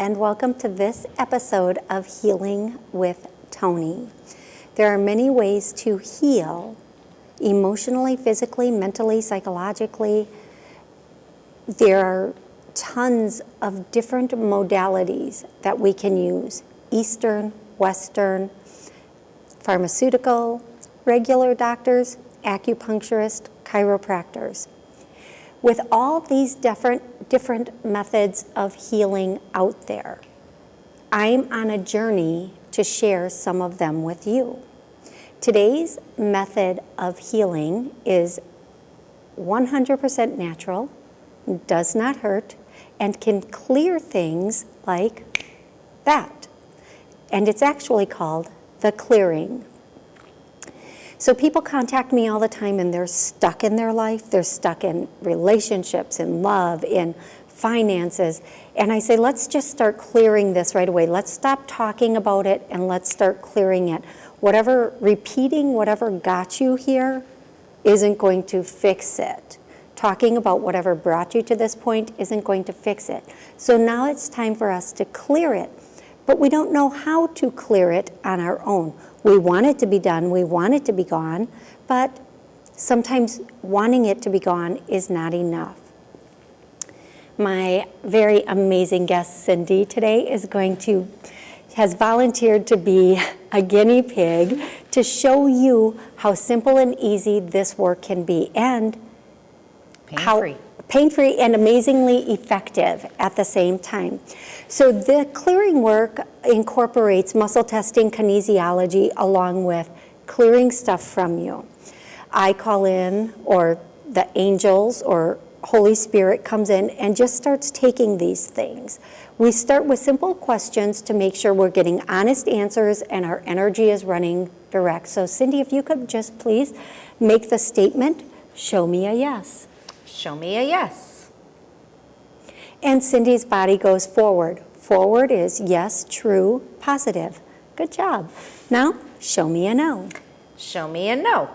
and welcome to this episode of Healing with Toni. There are many ways to heal emotionally, physically, mentally, psychologically. There are tons of different modalities that we can use: Eastern, Western, pharmaceutical, regular doctors, acupuncturists, chiropractors. With all these different methods of healing out there, I'm on a journey to share some of them with you. Today's method of healing is 100% natural, does not hurt, and can clear things like that. And it's actually called the clearing. So people contact me all the time and they're stuck in their life. They're stuck in relationships, in love, in finances. And I say, let's just start clearing this right away. Let's stop talking about it and let's start clearing it. Repeating whatever got you here isn't going to fix it. Talking about whatever brought you to this point isn't going to fix it. So now it's time for us to clear it. But we don't know how to clear it on our own. We want it to be done, we want it to be gone, but sometimes wanting it to be gone is not enough. My very amazing guest, Cindy, today has volunteered to be a guinea pig to show you how simple and easy this work can be, and pain-free and amazingly effective at the same time. So the clearing work incorporates muscle testing, kinesiology, along with clearing stuff from you. I call in, or the angels or Holy Spirit comes in and just starts taking these things. We start with simple questions to make sure we're getting honest answers and our energy is running direct. So Cindy, if you could just please make the statement, show me a yes. Show me a yes. And Cindy's body goes forward. Forward is yes, true, positive. Good job. Now, show me a no. Show me a no.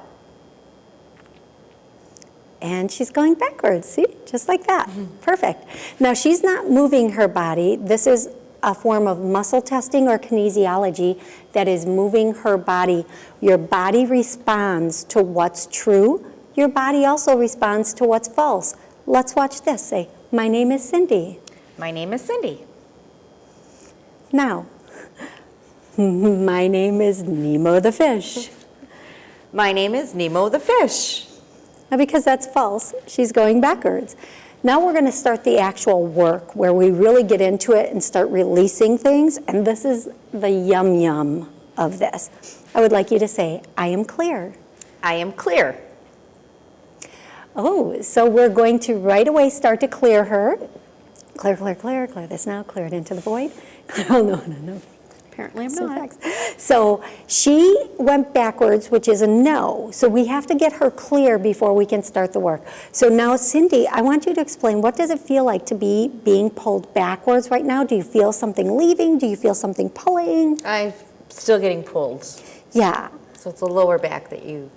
And she's going backwards, see? Just like that. Perfect. Now, she's not moving her body. This is a form of muscle testing or kinesiology that is moving her body. Your body responds to what's true. Your body also responds to what's false. Let's watch this. Say, my name is Cindy. My name is Cindy. Now, my name is Nemo the fish. My name is Nemo the fish. Now, because that's false, she's going backwards. Now we're going to start the actual work where we really get into it and start releasing things. And this is the yum of this. I would like you to say, I am clear. I am clear. Oh, so we're going to right away start to clear her. Clear this now, clear it into the void. Oh, no. Apparently I'm not. So she went backwards, which is a no. So we have to get her clear before we can start the work. So now, Cindy, I want you to explain, what does it feel like to be being pulled backwards right now? Do you feel something leaving? Do you feel something pulling? I'm still getting pulled. Yeah. So it's the lower back that you...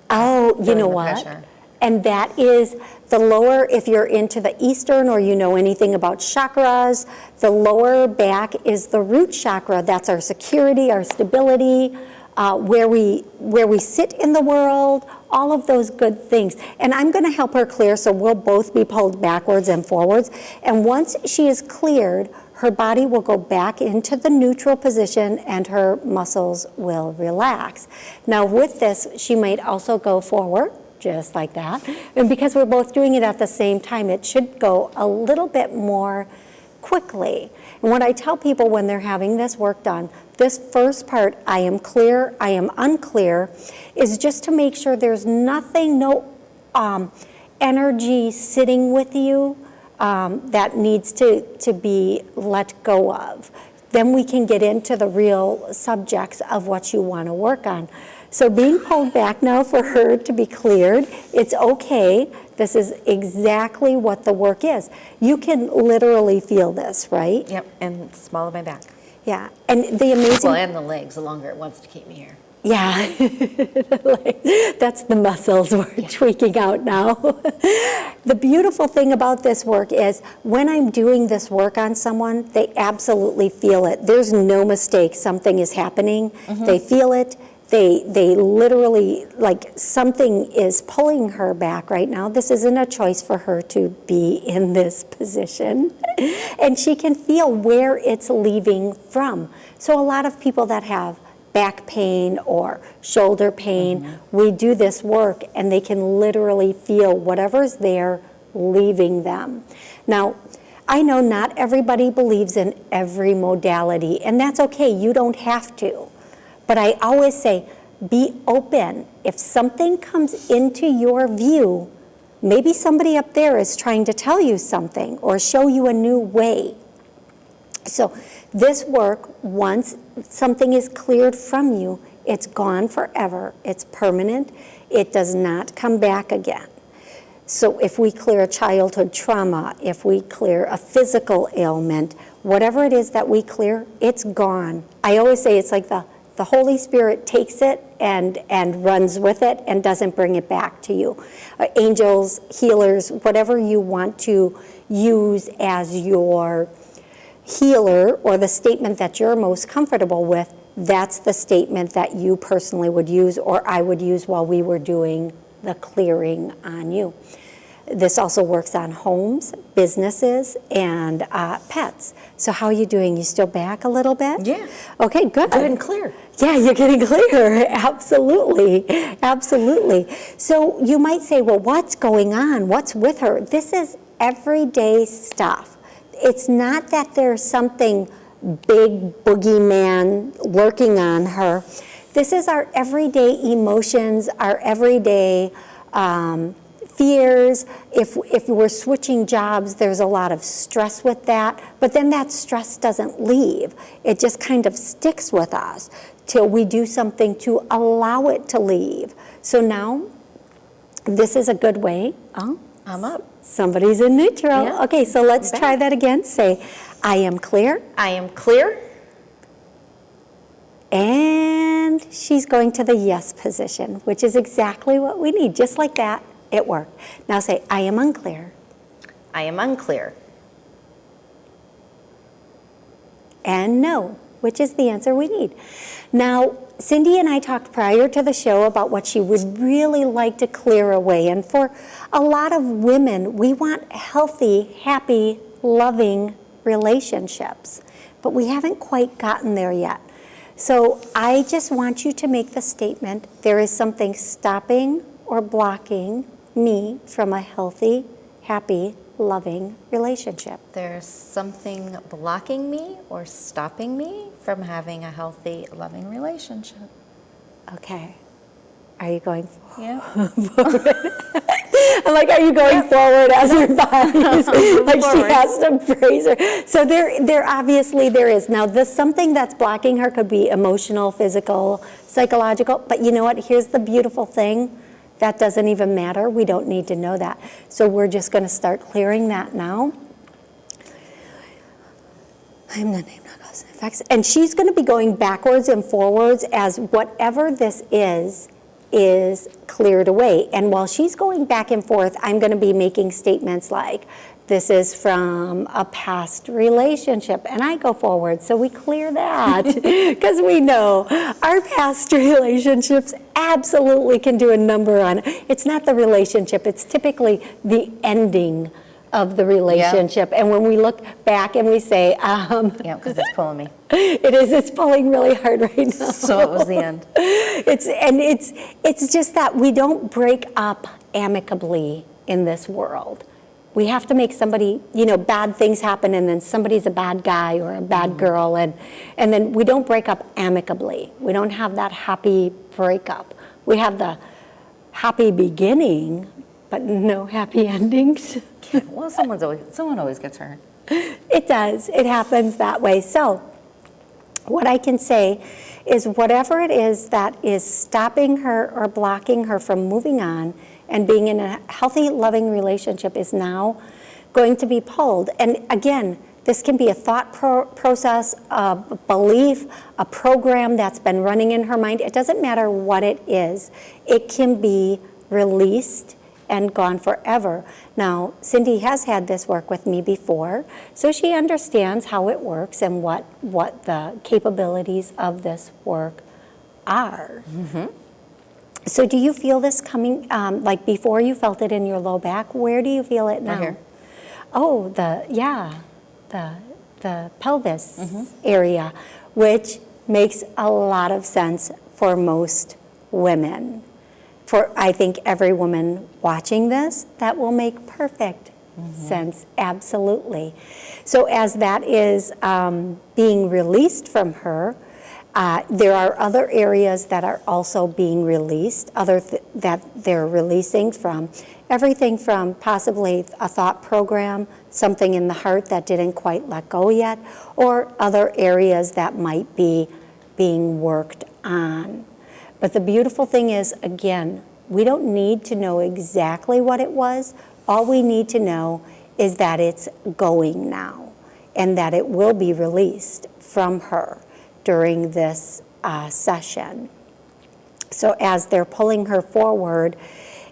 Oh, you know what? Pressure. And that is the lower, if you're into the Eastern or you know anything about chakras, the lower back is the root chakra. That's our security, our stability, where we sit in the world, all of those good things. And I'm going to help her clear, so we'll both be pulled backwards and forwards. And once she is cleared, her body will go back into the neutral position and her muscles will relax. Now with this, she might also go forward, just like that. And because we're both doing it at the same time, it should go a little bit more quickly. And what I tell people when they're having this work done, this first part, I am clear, I am unclear, is just to make sure there's nothing, no energy sitting with you that needs to be let go of. Then we can get into the real subjects of what you want to work on. So being pulled back now for her to be cleared, it's okay. This is exactly what the work is. You can literally feel this, right? Yep, and the small of my back. Yeah, and the amazing... Well, and the legs, the longer it wants to keep me here. Yeah, that's the muscles we're tweaking out now. The beautiful thing about this work is when I'm doing this work on someone, they absolutely feel it. There's no mistake something is happening. They feel it. They literally, like something is pulling her back right now. This isn't a choice for her to be in this position. And she can feel where it's leaving from. So a lot of people that have back pain or shoulder pain, we do this work and they can literally feel whatever's there leaving them. Now, I know not everybody believes in every modality, and that's okay, you don't have to. But I always say, be open. If something comes into your view, maybe somebody up there is trying to tell you something or show you a new way. So this work, once something is cleared from you, it's gone forever, it's permanent, it does not come back again. So if we clear a childhood trauma, if we clear a physical ailment, whatever it is that we clear, it's gone. I always say it's like the Holy Spirit takes it and runs with it and doesn't bring it back to you. Angels, healers, whatever you want to use as your healer or the statement that you're most comfortable with, that's the statement that you personally would use or I would use while we were doing the clearing on you. This also works on homes, businesses, and pets. So how are you doing? You still back a little bit? Yeah. Okay, good. Good and clear. Yeah, you're getting clear. Absolutely. Absolutely. So you might say, well, what's going on? What's with her? This is everyday stuff. It's not that there's something big boogeyman lurking on her. This is our everyday emotions, our everyday fears. If we're switching jobs, there's a lot of stress with that, but then that stress doesn't leave. It just kind of sticks with us till we do something to allow it to leave. So now, this is a good way. Oh, I'm up. Somebody's in neutral. Yeah. Okay, so let's try that again. Say, I am clear. I am clear. And she's going to the yes position, which is exactly what we need. Just like that, it worked. Now say, I am unclear. I am unclear. And no, which is the answer we need. Now, Cindy and I talked prior to the show about what she would really like to clear away. And for a lot of women, we want healthy, happy, loving relationships. But we haven't quite gotten there yet. So I just want you to make the statement, there is something stopping or blocking me from a healthy, happy, loving relationship. There's something blocking me or stopping me from having a healthy, loving relationship. Okay. Are you going forward? Yeah. I'm like, are you going forward as her body's like Forward. she has to praise her. So there obviously there is. Now, something that's blocking her could be emotional, physical, psychological, but you know what? Here's the beautiful thing. That doesn't even matter. We don't need to know that. So we're just going to start clearing that now. I am the name, not cause and effects. And she's going to be going backwards and forwards as whatever this is cleared away. And while she's going back and forth, I'm going to be making statements like, this is from a past relationship. And I go forward, so we clear that. Because we know our past relationships absolutely can do a number on it. It's not the relationship, it's typically the ending of the relationship. And when we look back and we say, Yeah, because it's pulling me. it's pulling really hard right now. So it was the end. It's just that we don't break up amicably in this world. We have to make somebody, bad things happen and then somebody's a bad guy or a bad girl and then we don't break up amicably. We don't have that happy breakup. We have the happy beginning, but no happy endings. Well, someone always gets hurt. It does. It happens that way. So what I can say is whatever it is that is stopping her or blocking her from moving on and being in a healthy, loving relationship is now going to be pulled. And again, This can be a thought process, a belief, a program that's been running in her mind. It doesn't matter what it is. It can be released and gone forever. Now, Cindy has had this work with me before, so she understands how it works and what the capabilities of this work are. So do you feel this coming, like before you felt it in your low back? Where do you feel it now? Right here. Oh, the pelvis area, which makes a lot of sense for most women. For, I think, every woman watching this, that will make perfect sense, absolutely. So as that is being released from her, there are other areas that are also being released, that they're releasing from. Everything from possibly a thought program, something in the heart that didn't quite let go yet, or other areas that might be being worked on. But the beautiful thing is, again, we don't need to know exactly what it was. All we need to know is that it's going now and that it will be released from her during this session. So as they're pulling her forward,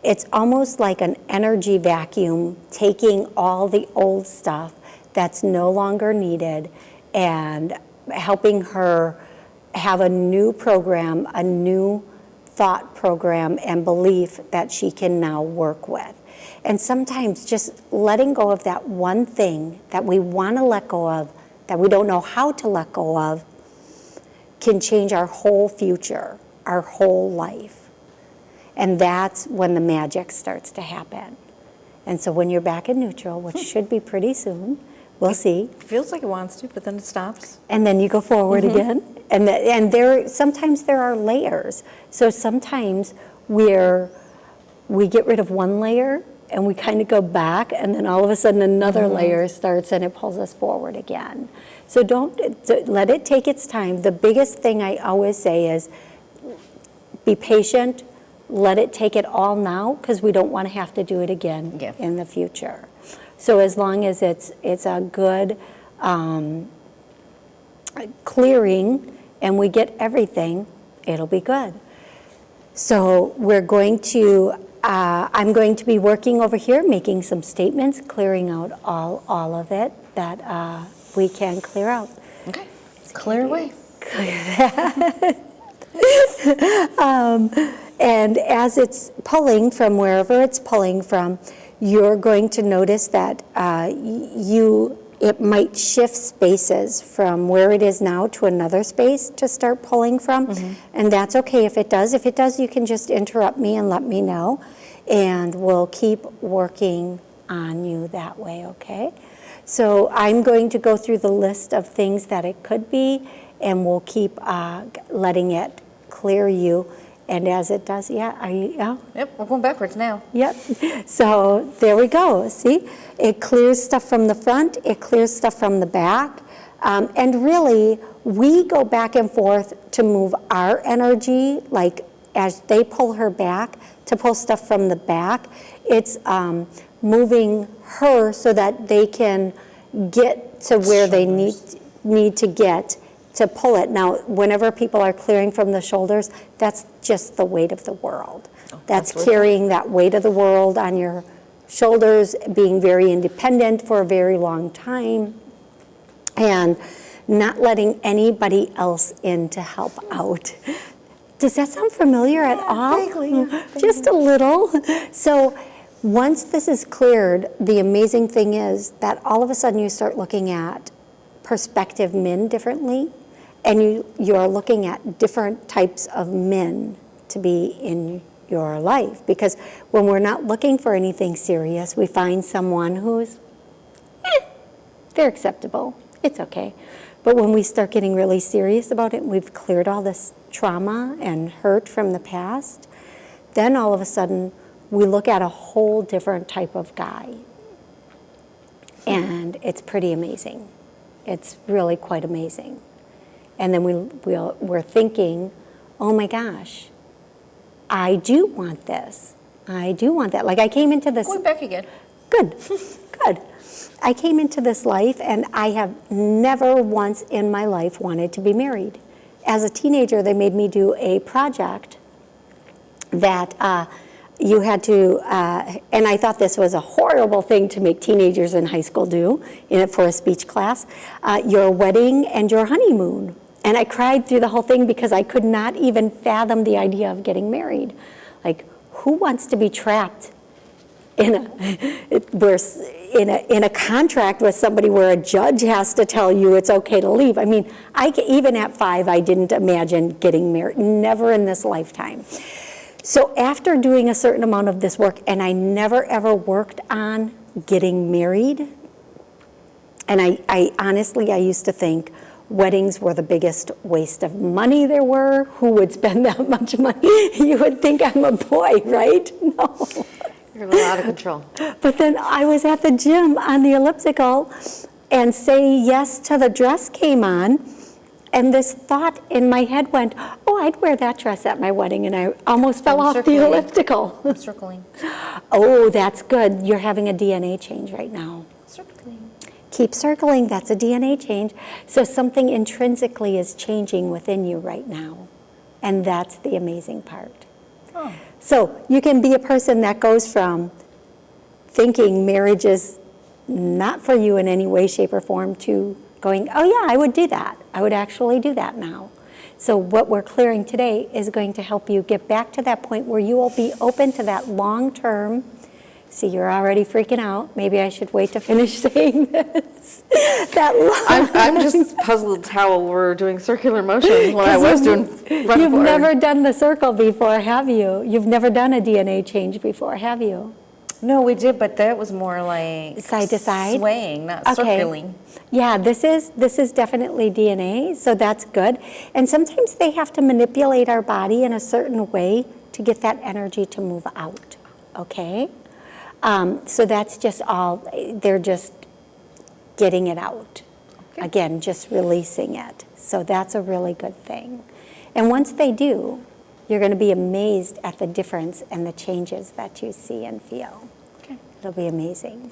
it's almost like an energy vacuum taking all the old stuff that's no longer needed and helping her have a new program, a new thought program and belief that she can now work with. And sometimes just letting go of that one thing that we want to let go of, that we don't know how to let go of, can change our whole future, our whole life. And that's when the magic starts to happen. And so when you're back in neutral, which should be pretty soon, we'll see. Feels like it wants to, but then it stops. And then you go forward again. And sometimes there are layers. So sometimes we get rid of one layer and we kind of go back, and then all of a sudden another layer starts and it pulls us forward again. So don't let it take its time. The biggest thing I always say is be patient, let it take it all now, because we don't want to have to do it again in the future. So as long as it's a good clearing and we get everything, it'll be good. So we're going to, I'm going to be working over here, making some statements, clearing out all of it that we can clear out. Okay, clear away. And as it's pulling from wherever it's pulling from, you're going to notice that it might shift spaces from where it is now to another space to start pulling from. And that's okay if it does. If it does, you can just interrupt me and let me know. And we'll keep working on you that way, okay? So I'm going to go through the list of things that it could be, and we'll keep letting it clear you. And as it does, are you, Yep, we're going backwards now. Yep. So there we go. See, it clears stuff from the front, it clears stuff from the back. And really, we go back and forth to move our energy, like as they pull her back, to pull stuff from the back. It's moving her so that they can get to where they need to get to pull it. Now, whenever people are clearing from the shoulders, that's just the weight of the world. That's carrying that weight of the world on your shoulders, being very independent for a very long time, and not letting anybody else in to help out. Does that sound familiar at all? Vaguely. Just a little. So once this is cleared, the amazing thing is that all of a sudden you start looking at prospective men differently, and you are looking at different types of men to be in your life. Because when we're not looking for anything serious, we find someone who's, they're acceptable, it's okay. But when we start getting really serious about it, we've cleared all this trauma and hurt from the past, then all of a sudden we look at a whole different type of guy. And it's pretty amazing. It's really quite amazing. And then we're thinking, oh my gosh, I do want this. I do want that. Like I came into this. Going back again. Good. good. I came into this life and I have never once in my life wanted to be married. As a teenager, they made me do a project that you had to, and I thought this was a horrible thing to make teenagers in high school do for a speech class, your wedding and your honeymoon. And I cried through the whole thing because I could not even fathom the idea of getting married. Like, who wants to be trapped in a contract with somebody where a judge has to tell you it's okay to leave? I mean, even at 5, I didn't imagine getting married, never in this lifetime. So after doing a certain amount of this work, and I never ever worked on getting married, and I honestly, I used to think weddings were the biggest waste of money there were. Who would spend that much money? You would think I'm a boy, right? No. You're a little out of control. But then I was at the gym on the elliptical, and Say Yes to the Dress came on, and this thought in my head went, oh, I'd wear that dress at my wedding, and I almost fell off the elliptical. I'm circling. Oh, that's good. You're having a DNA change right now. Circling. Keep circling. That's a DNA change. So something intrinsically is changing within you right now, and that's the amazing part. Oh. So you can be a person that goes from thinking marriage is not for you in any way, shape, or form to going, oh yeah, I would do that. I would actually do that now. So what we're clearing today is going to help you get back to that point where you will be open to that long-term. See, you're already freaking out. Maybe I should wait to finish saying this. I'm just puzzled how we're doing circular motions when I was doing run You've forward. never done the circle before, have you? You've never done a DNA change before, have you? No, we did, but that was more like Side to side? swaying, not Okay. circling. Yeah, this is definitely DNA, so that's good. And sometimes they have to manipulate our body in a certain way to get that energy to move out, okay? So that's just all, they're just getting it out. Okay. Again, just releasing it. So that's a really good thing. And once they do, you're going to be amazed at the difference and the changes that you see and feel. Okay. It'll be amazing.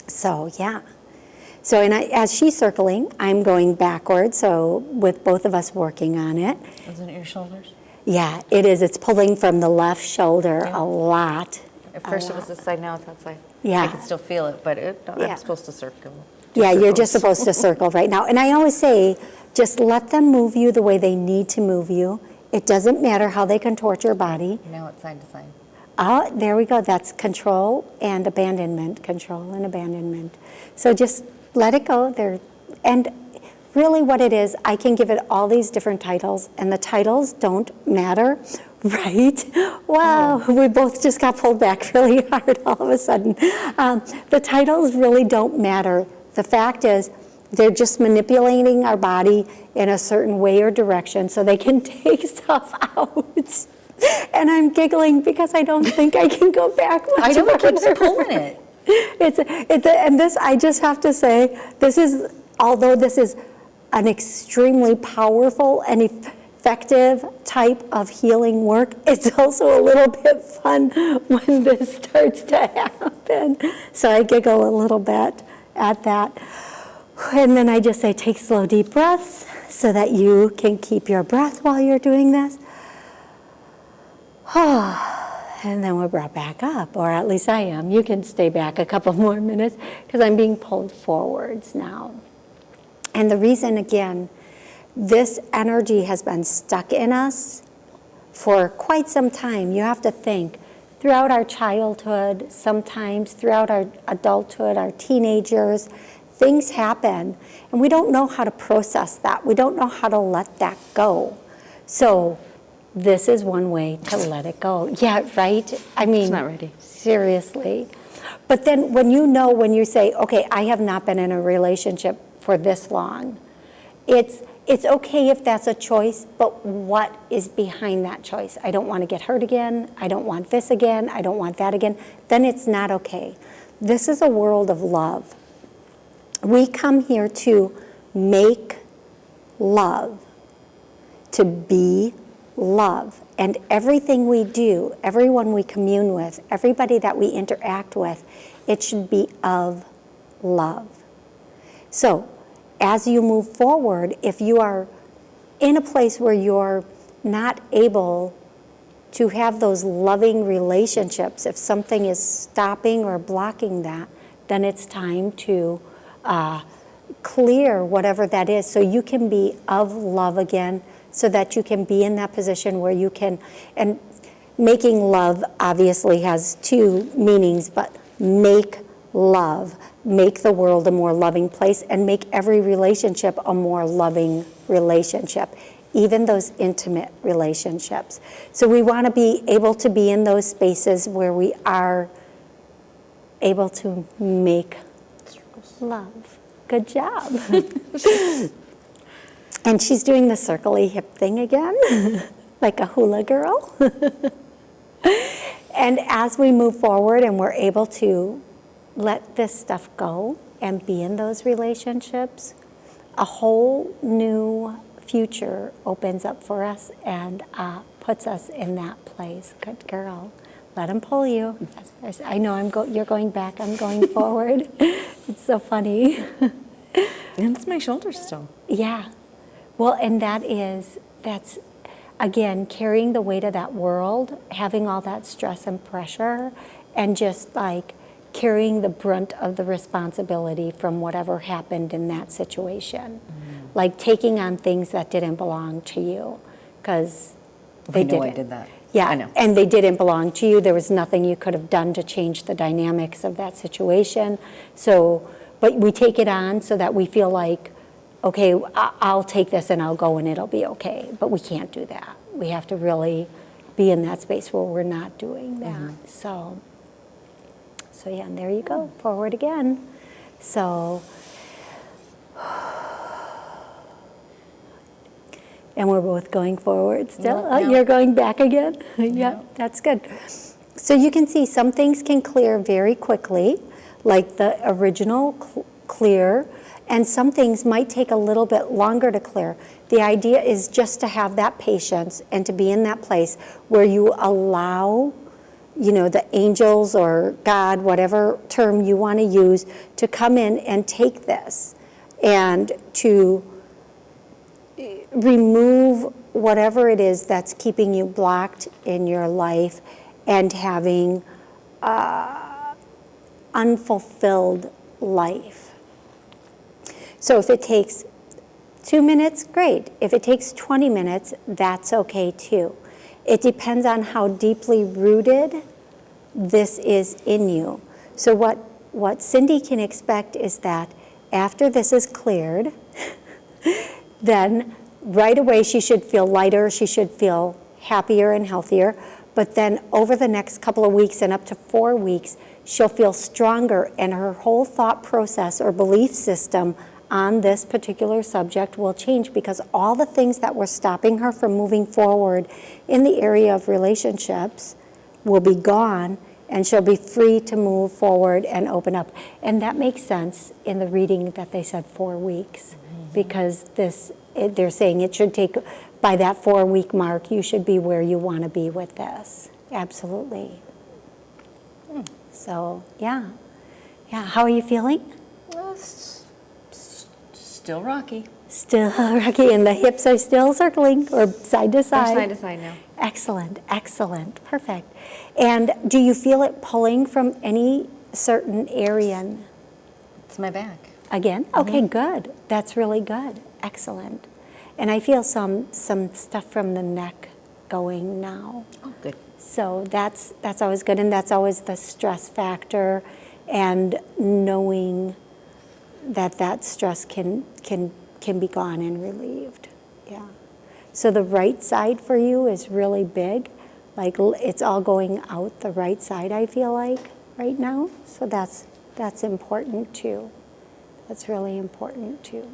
So, yeah. So, as she's circling, I'm going backwards, so with both of us working on it. Isn't it your shoulders? Yeah, it is. It's pulling from the left shoulder Yeah. a lot. At first it was this side, now it's outside. Yeah. I can still feel it, but Yeah. I'm supposed to circle. Yeah, you're just supposed to circle right now. And I always say, just let them move you the way they need to move you. It doesn't matter how they contort your body. Now it's side to side. Oh, there we go. That's control and abandonment. Control and abandonment. So just let it go there. And really what it is, I can give it all these different titles, and the titles don't matter, right? Wow, we both just got pulled back really hard all of a sudden. The titles really don't matter. The fact is, they're just manipulating our body in a certain way or direction so they can take stuff out. And I'm giggling because I don't think I can go back much I don't keep further. pulling it. And this, I just have to say, this is, although this is an extremely powerful and effective type of healing work, it's also a little bit fun when this starts to happen. So I giggle a little bit at that. And then I just say, take slow, deep breaths so that you can keep your breath while you're doing this. And then we're brought back up, or at least I am. You can stay back a couple more minutes because I'm being pulled forwards now. And the reason, again, this energy has been stuck in us for quite some time. You have to think, throughout our childhood, sometimes throughout our adulthood, our teenagers, things happen, and we don't know how to process that. We don't know how to let that go. So this is one way to let it go. Yeah, right? I mean, It's not ready. Seriously. But then when you say, okay, I have not been in a relationship for this long, it's okay if that's a choice, but what is behind that choice? I don't want to get hurt again. I don't want this again. I don't want that again. Then it's not okay. This is a world of love. We come here to make love, to be love. And everything we do, everyone we commune with, everybody that we interact with, It should be of love. So as you move forward, if you are in a place where you're not able to have those loving relationships, if something is stopping or blocking that, then it's time to clear whatever that is so you can be of love again, so that you can be in that position where you can, and making love obviously has two meanings, but make love, make the world a more loving place, and make every relationship a more loving relationship, even those intimate relationships. So we want to be able to be in those spaces where we are able to make love. Good job. And she's doing the circle-y hip thing again, like a hula girl. And as we move forward and we're able to let this stuff go and be in those relationships, a whole new future opens up for us and puts us in that place. Good girl. Let him pull you. I know you're going back, I'm going forward. It's so funny. And it's my shoulder still. Yeah. Well, and that's, again, carrying the weight of that world, having all that stress and pressure, and just like carrying the brunt of the responsibility from whatever happened in that situation. Like taking on things that didn't belong to you, because they didn't. I did that. Yeah, I know. and they didn't belong to you. There was nothing you could have done to change the dynamics of that situation. So, but we take it on so that we feel like, okay, I'll take this and I'll go and it'll be okay. But we can't do that. We have to really be in that space where we're not doing that. So yeah, and there you go, forward again. So, and we're both going forward still. No, no. You're going back again? Yeah, that's good. So you can see some things can clear very quickly, like the original clear, and some things might take a little bit longer to clear. The idea is just to have that patience and to be in that place where you allow, the angels or God, whatever term you want to use, to come in and take this and to remove whatever it is that's keeping you blocked in your life and having unfulfilled life. So if it takes 2 minutes, great. If it takes 20 minutes, that's okay too. It depends on how deeply rooted this is in you. So what Cindy can expect is that after this is cleared, then right away she should feel lighter, she should feel happier and healthier, but then over the next couple of weeks and up to 4 weeks, she'll feel stronger, and her whole thought process or belief system on this particular subject will change, because all the things that were stopping her from moving forward in the area of relationships will be gone, and she'll be free to move forward and open up. And that makes sense in the reading that they said 4 weeks, because they're saying it should take, by that 4-week mark, you should be where you want to be with this. Absolutely. So, yeah. How are you feeling? Well, still rocky. Still rocky, and the hips are still circling, or side to They're side. side to side now. Excellent, excellent, perfect. And do you feel it pulling from any certain area? It's my back. Again? Okay, good. That's really good. Excellent. And I feel some stuff from the neck going now. Oh, good. So that's always good, and that's always the stress factor, and knowing that stress can be gone and relieved. Yeah. So the right side for you is really big, like it's all going out the right side, I feel like, right now. So that's important too. That's really important too.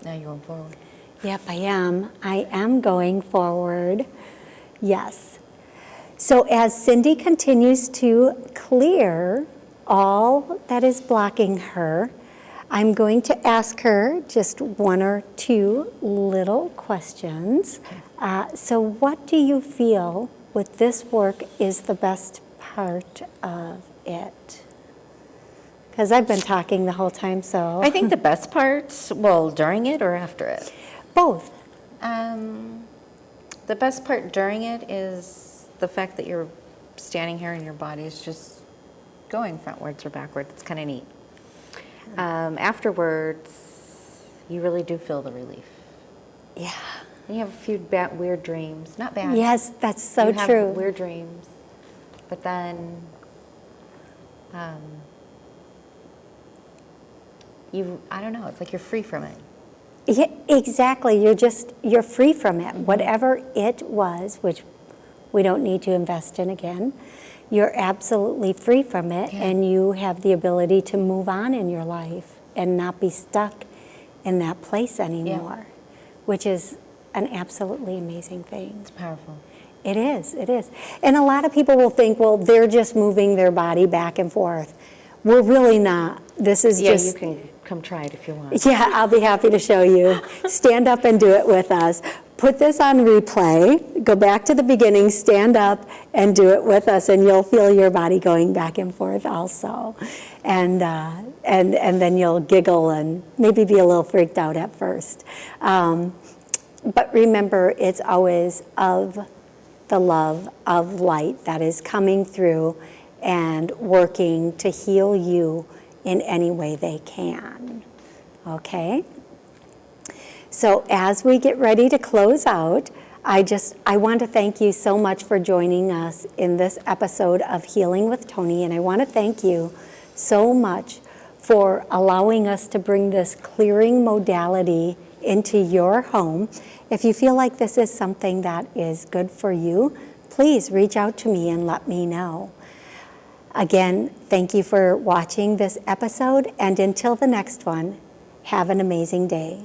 Now you're going forward. Yep, I am. I am going forward. Yes. So as Cindy continues to clear all that is blocking her, I'm going to ask her just 1 or 2 little questions. So what do you feel with this work is the best part of it? Because I've been talking the whole time, so. I think the best part, well, during it or after it? Both. The best part during it is the fact that you're standing here and your body is just going frontwards or backwards. It's kind of neat. Afterwards, you really do feel the relief. Yeah. And you have a few weird dreams. Not bad. Yes, that's so you have true. weird dreams. But then I don't know, it's like you're free from it. Yeah, exactly. You're free from it. Whatever it was, which we don't need to invest in again, you're absolutely free from it, and you have the ability to move on in your life and not be stuck in that place anymore, which is an absolutely amazing thing. It's powerful. It is, it is. And a lot of people will think, well, they're just moving their body back and forth. We're really not. This is just... Yeah, you can come try it if you want. Yeah, I'll be happy to show you. Stand up and do it with us. Put this on replay, go back to the beginning, stand up and do it with us, and you'll feel your body going back and forth also. And then you'll giggle and maybe be a little freaked out at first. But remember, it's always of the love of light that is coming through and working to heal you in any way they can. Okay? So as we get ready to close out, I want to thank you so much for joining us in this episode of Healing with Toni, and I want to thank you so much for allowing us to bring this clearing modality into your home. If you feel like this is something that is good for you, please reach out to me and let me know. Again, thank you for watching this episode, and until the next one, have an amazing day.